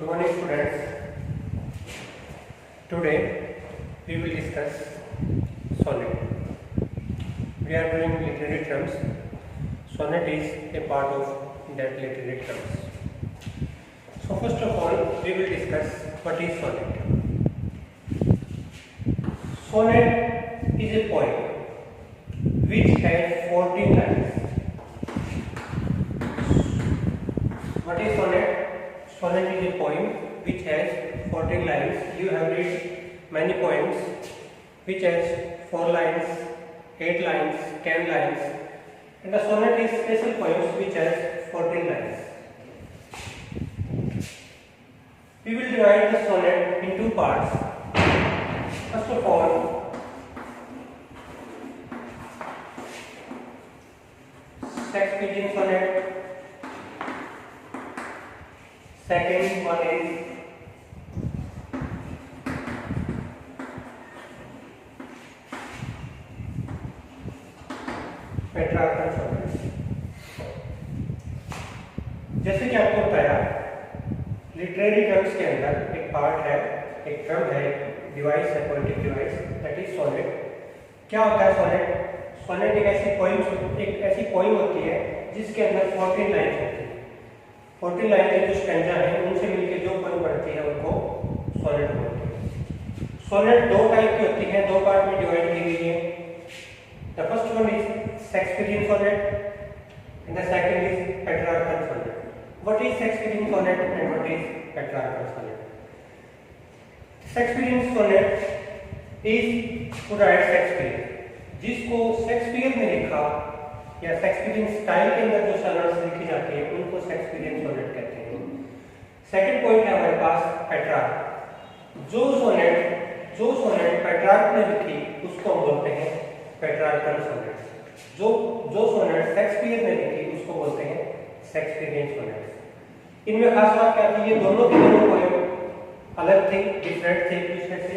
Good morning students. Today we will discuss sonnet. We are doing literary terms. Sonnet is a part of that literary terms. So first of all we will discuss what is sonnet. Sonnet is a poem which has 14 lines. What is sonnet? Sonnet is a poem which has 14 lines. You have read many poems which has 4 lines, 8 lines, 10 lines, and the sonnet is special poems which has 14 lines. We will divide the sonnet in 2 parts. First of all, Shakespearean sonnet. Second one is Petrarchan sonnet. जैसे कि आपको बताया literary terms के अंदर एक part है, एक term है, डिवाइस है, poetic device, that is sonnet. क्या होता है सोनेट? सोनेट एक ऐसी पोइम होती है जिसके अंदर 14 लाइन्स होती है. 14 लाइन के जो स्टैंजा है उनसे मिलकर जो पोइम बनती है उनको सोनेट बोलते हैं. सोनेट 2 टाइप की होती है, 2 पार्ट में डिवाइड की गई है. The first one is Shakespearean sonnet and the second is Petrarchan sonnet. What is Shakespearean sonnet and what is Petrarchan sonnet? Shakespearean sonnet is to write Shakespeare. जिसको Shakespeare ने लिखा या शेक्सपियरियन स्टाइल के अंदर जो सॉनेट्स लिखी जाती है उनको शेक्सपियरियन सोनेट कहते हैं. सेकंड पॉइंट है हमारे पास पेट्रार्क. जो सोनेट पेट्रार्क ने लिखी उसको हम बोलते हैं पेट्रार्कन सोनेट. जो सोनेट शेक्सपियर ने लिखी उसको बोलते हैं शेक्सपियरियन सोनेट. इनमें खास बात क्या थी? ये दोनों के दोनों पोएम अलग थे, डिफरेंट थे एक दूसरे से.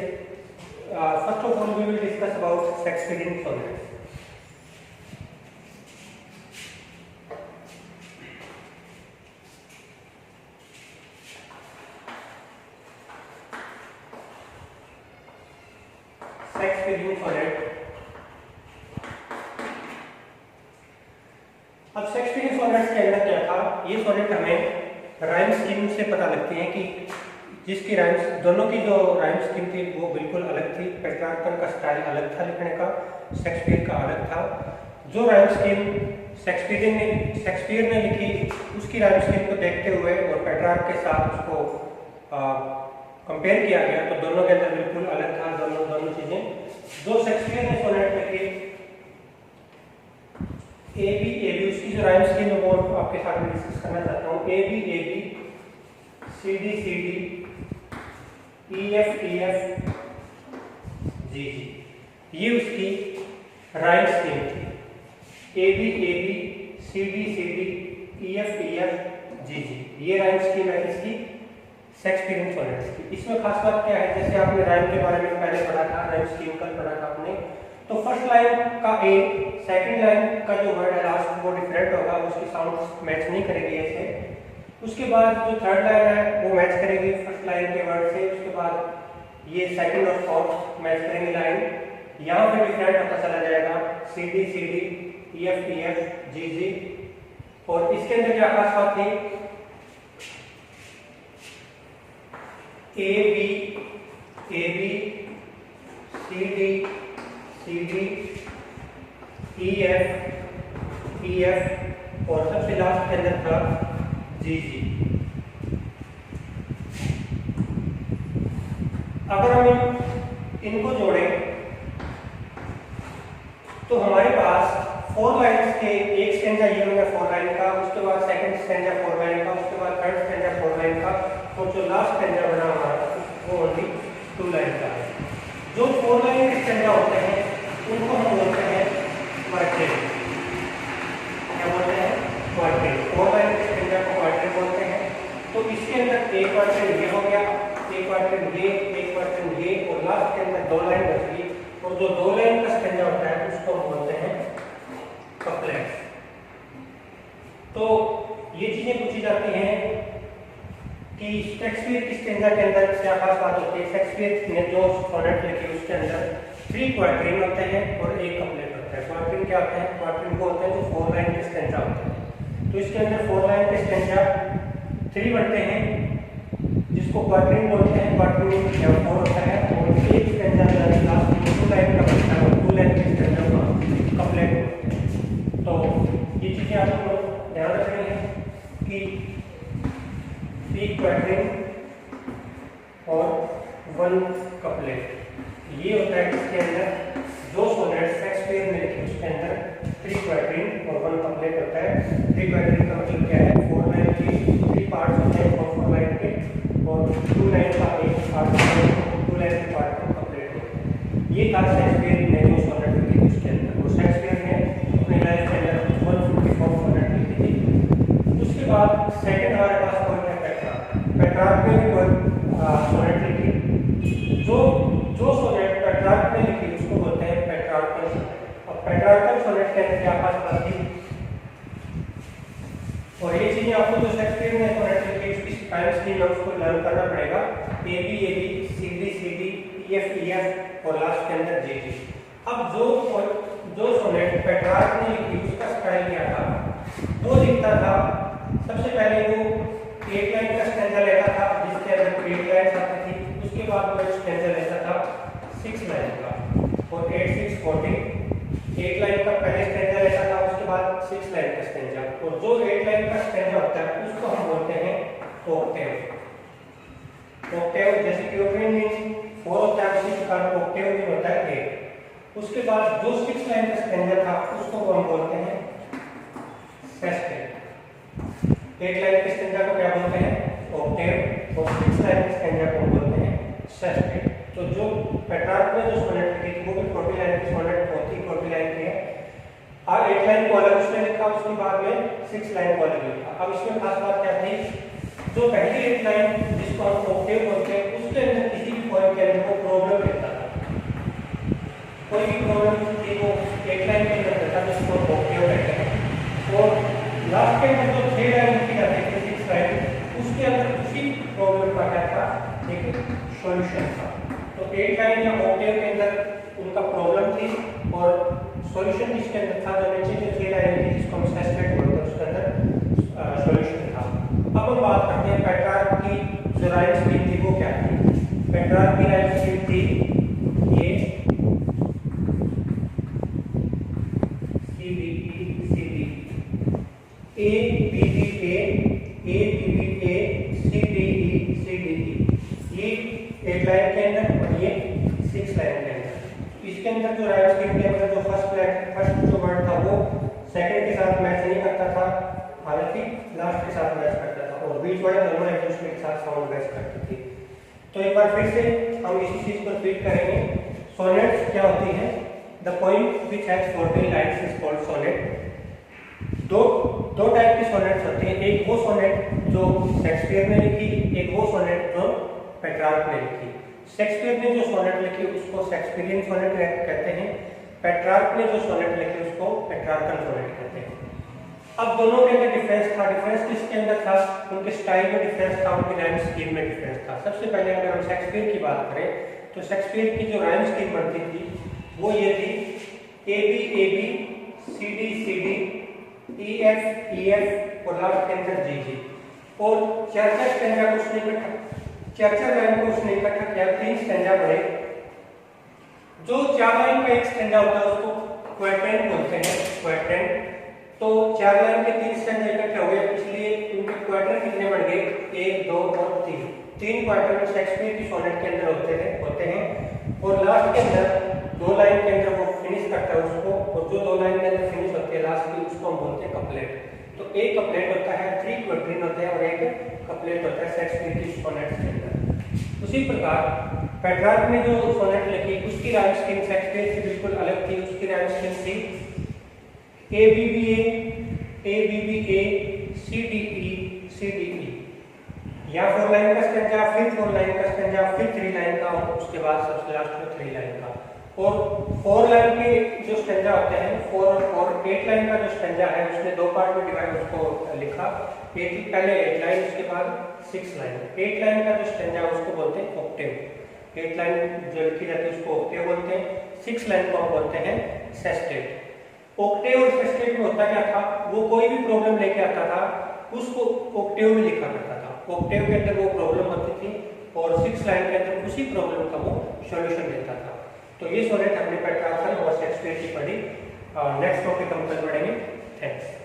First of all we will discuss about Shakespearean sonnet. Shakespearean sonnet. अब शेक्सपियरियन सोनेट के अंदर क्या था? ये सोनेट हमें राइम स्कीम से पता लगती है कि जिसकी राइम्स, दोनों की जो राइम स्कीम थी वो बिल्कुल अलग थी. पेट्रार्कन का स्टाइल अलग था लिखने का, शेक्सपियर का अलग था. जो राइम स्कीम शेक्सपियर ने लिखी उसकी राइम स्कीम को देखते हुए और पेट्रार्क के साथ उसको कंपेयर किया गया तो दोनों के अंदर बिल्कुल अलग था. दोनों चीजें जो शेक्सपियर ने सोनेट लिखी ए बी उसकी जो राइम स्कीम है वो आपके साथ में डिस्कस करना चाहता हूँ. A B C D E F G ये उसकी राइम स्कीम थी. A B C D E F G ये राइम स्कीम है इसकी शेक्सपियरियन सोनेट की. इसमें खास बात क्या है? जैसे आपने राइम के बारे में पहले पढ़ा था, राइम स्कीम कल पढ़ा था आपने, तो फर्स्ट लाइन का ए, सेकंड लाइन का जो वर्ड है लास्ट वो डिफरेंट होगा, उसकी साउंड मैच नहीं करेगी ऐसे. उसके बाद जो थर्ड लाइन है वो मैच करेगी फर्स्ट लाइन के वर्ड से. उसके बाद ये सेकंड और फोर्थ मैच करेंगे लाइन. यहाँ पे डिफरेंट होता चला जाएगा सी डी ई एफ जी. और इसके अंदर क्या खास बात थी? A B C D E F और सबसे लास्ट के अंदर था जी. अगर हम इनको जोड़ें तो हमारे पास 4 लाइन्स के एक स्टैंजा ये हो गया 4 लाइन का, उसके बाद सेकंड स्टैंजा 4 लाइन का, उसके बाद थर्ड स्टैंजा 4 लाइन का, और जो लास्ट स्टैंजा बना हमारा वो ओनली 2 लाइन का है. जो 4 लाइन के स्टैंजा होते हैं उनको हम बोलते हैं क्वार्टेट. क्या बोलते हैं? क्वार्टेट. 4 लाइन के स्टैंजा को क्वार्टेट बोलते हैं. तो इसके अंदर एक क्वार्टेट ये हो गया, एक क्वार्टेट ये, एक क्वार्टेट ये, और लास्ट के अंदर 2 लाइन बच गई. और जो 2 लाइन का स्टैंजा होता है उसको हम बोलते हैं कपलेट. तो ये चीजें पूछी जाती हैं कि शेक्सपियर की स्टेंजा के अंदर क्या खास बात होती है। शेक्सपियर ने जो सोनेट लिखे उसके अंदर 3 क्वार्टिन होते हैं और एक कपलेट होता है। क्वार्टिन क्या होता है? क्वार्टिन को होते हैं जो 4 लाइन के स्टेंजा होते हैं। तो इसके अंदर 4 लाइन के स्टेंजा 3 बनते हैं जिसको क्वार्टिन बोलते हैं। क्वार्टिन या 4 होता है और एक स्टेंजा लास्ट में 2 लाइन का बनता है और 2 लाइन के स्टेंजा का कपलेट होते हैं। तो ये चीजें आपको ध्यान रखनी है कि 3 क्वार्टिन और 1 कपलेट ये होता है। इसके अंदर जो सोनेट शेक्सपियर ने लिखे उसके अंदर 3 क्वार्टिन और 1 कपलेट होता है। 3 क्वार्टिन का मतलब क्या है? 4 लाइन के 3 पार्ट्स होते हैं 4 लाइन के और 2 लाइन का एक पार्ट होता है, 2 लाइन के पार्ट का कपलेट होता है। ये था शेक्सपियर ने जो सोनेट लिखे उसके अंदर। वो शेक्सपियर ने अपने लाइफ के अंदर 154 सोनेट लिखी थी। उसके बाद सेकंड हमारे पास पॉइंट है पेट्रार्क। पेट्रार्क ने भी सोनेट लिखी। जो सोनेट पेट्रार्क ने लिखी उसको बोलते हैं पेट्रार्कल सोनेट। अब पेट्रार्कल सोनेट के अंदर क्या खास बात थी और ये चीजें आपको जो शेक्सपियर ने सोनेट लिखी उसकी टाइम स्कीम है उसको लर्न करना पड़ेगा। A B C D E F और लास्ट के अंदर जी जी। अब जो सोनेट पेट्रार्क ने लिखी उसका स्टाइल क्या था? वो लिखता था सबसे पहले वो 8 लाइन का स्टैंजा लेता था जिसके अंदर 8 लाइन आती थी। उसके बाद वो स्टैंजा लेता था 6 लाइन का और 8 6 40। 8 लाइन का पहले स्टैंजा लेता था उसके बाद 6 लाइन का स्टैंजा और जो 8 लाइन का स्टैंजा होता है उसको हम बोलते हैं ऑक्टेव। ऑक्टेव जैसे कि ओक्टेव मींस 4 होता है उसी प्रकार ऑक्टेव भी होता है 8। उसके बाद जो 6 लाइन का स्टैंजा था उसको हम बोलते हैं सेस्टेट। 8 लाइन के स्टैंजा को क्या बोलते हैं? ऑक्टेव और 6 लाइन के स्टैंजा को बोलते हैं सेस्टेट। तो जो पेट्रार्क ने जो सोनेट लिखी थी वो भी 40 लाइन की सोनेट होती 40 लाइन की है। और 8 लाइन को अलग उसने लिखा उसके बाद में 6 लाइन को अलग लिखा। अब इसमें खास बात क्या थी? जो पहली 8 लाइन जिसको हम ऑक्टेव बोलते हैं उसके अंदर किसी भी पॉइंट के अंदर वो प्रॉब्लम रहता था। कोई भी प्रॉब्लम थी वो 8 लाइन के अंदर रहता जिसको ऑक्टेव कहते हैं और लास्ट के अंदर जो 6 लाइन लिखी जाती है 6 लाइन उसके अंदर उसी प्रॉब्लम का क्या था? एक सॉल्यूशन था। तो 8 लाइन या ऑक्टेव के अंदर उनका प्रॉब्लम थी और सॉल्यूशन इसके अंदर था। जो नीचे जो 6 लाइन थी जिसको हम सेस्टेट बोलते हैं उसके अंदर सॉल्यूशन था। अब हम बात करते हैं पेट्रार्क की जो राइम स्कीम थी वो क्या थी? पेट्रार्क की राइम स्कीम थी ये A B B A C D E ये 8 लाइन के अंदर और ये 6 लाइन के अंदर। इसके अंदर जो राइम स्कीम के अंदर जो फर्स्ट जो वर्ड था वो सेकंड के साथ मैच नहीं करता था, हालांकि लास्ट के साथ मैच करता था और बीच वाले दोनों एक दूसरे के साथ साउंड मैच करती थी। तो एक बार फिर से हम इसी चीज को रिपीट करेंगे। सोनेट्स क्या होती है? The poem which has 14 lines is called sonnet. दो टाइप की सोनेट्स होती हैं। एक वो सोनेट जो शेक्सपियर ने लिखी, एक वो सोनेट जो पेट्रार्क ने लिखी। शेक्सपियर ने जो सोनेट लिखी उसको शेक्सपियरियन सोनेट कहते हैं। पेट्रार्क ने जो सोनेट लिखी उसको पेट्रार्कल सोनेट कहते हैं। अब दोनों के अंदर डिफरेंस था। डिफरेंस किसके अंदर था? उनके स्टाइल में डिफरेंस था, उनकी राइम स्कीम में डिफरेंस था। सबसे पहले अगर हम शेक्सपियर की बात करें तो शेक्सपियर की जो राइम स्कीम बनती थी वो ये थी A B C D E F और लास्ट के अंदर जी जी और 4 स्टैंजा को उसने इकट्ठा 4 लाइन को उसने इकट्ठा किया। 3 स्टैंजा बने। जो 4 लाइन का एक स्टैंजा होता है उसको क्वार्टेंट बोलते हैं। क्वार्टेंट तो 4 लाइन के 3 स्टैंजा इकट्ठे हो गए इसलिए उनके क्वार्टर कितने बन गए? 1 2 और 3 क्वार्टर शेक्सपियर की सोनेट के अंदर होते हैं और लास्ट के अंदर 2 लाइन के अंदर वो फिनिश करता है उसको और जो 2 लाइन के अंदर फिनिश होती है लास्ट की उसको हम बोलते हैं कपलेट। तो एक कपलेट होता है 3 क्वार्टिन होते हैं और एक कपलेट होता है शेक्सपियर की सोनेट के अंदर। उसी प्रकार पेट्रार्क ने जो सोनेट लिखी उसकी राइम स्कीम शेक्सपियर से बिल्कुल अलग थी। उसकी राइम स्कीम थी A B B A C D E या 4 लाइन का स्टैंजा, फिर 4 लाइन का स्टैंजा, फिर 3 लाइन का और उसके बाद सबसे लास्ट में 3 लाइन का। और 4 लाइन के जो स्टैंजा होते हैं 4 और 8 लाइन का जो स्टैंजा है उसने 2 पार्ट में डिवाइड उसको लिखा। एक पहले 8 लाइन उसके बाद 6 लाइन। 8 लाइन का जो स्टैंजा है उसको बोलते हैं ऑक्टेव। 8 लाइन जो लिखी जाती है उसको ऑक्टेव बोलते हैं, 6 लाइन को हम बोलते हैं सेस्टेट। ऑक्टेव और सेस्टेट में होता क्या था, वो कोई भी प्रॉब्लम लेके आता था उसको ऑक्टेव में लिखा करता था। ऑक्टेव के अंदर वो प्रॉब्लम होती थी और 6 लाइन के अंदर उसी प्रॉब्लम का वो सॉल्यूशन देता था। तो ये सोनेट हमने पेट्रार्कल और शेक्सपियर की पढ़ी। नेक्स्ट टॉपिक हम कल पढ़ेंगे। थैंक्स।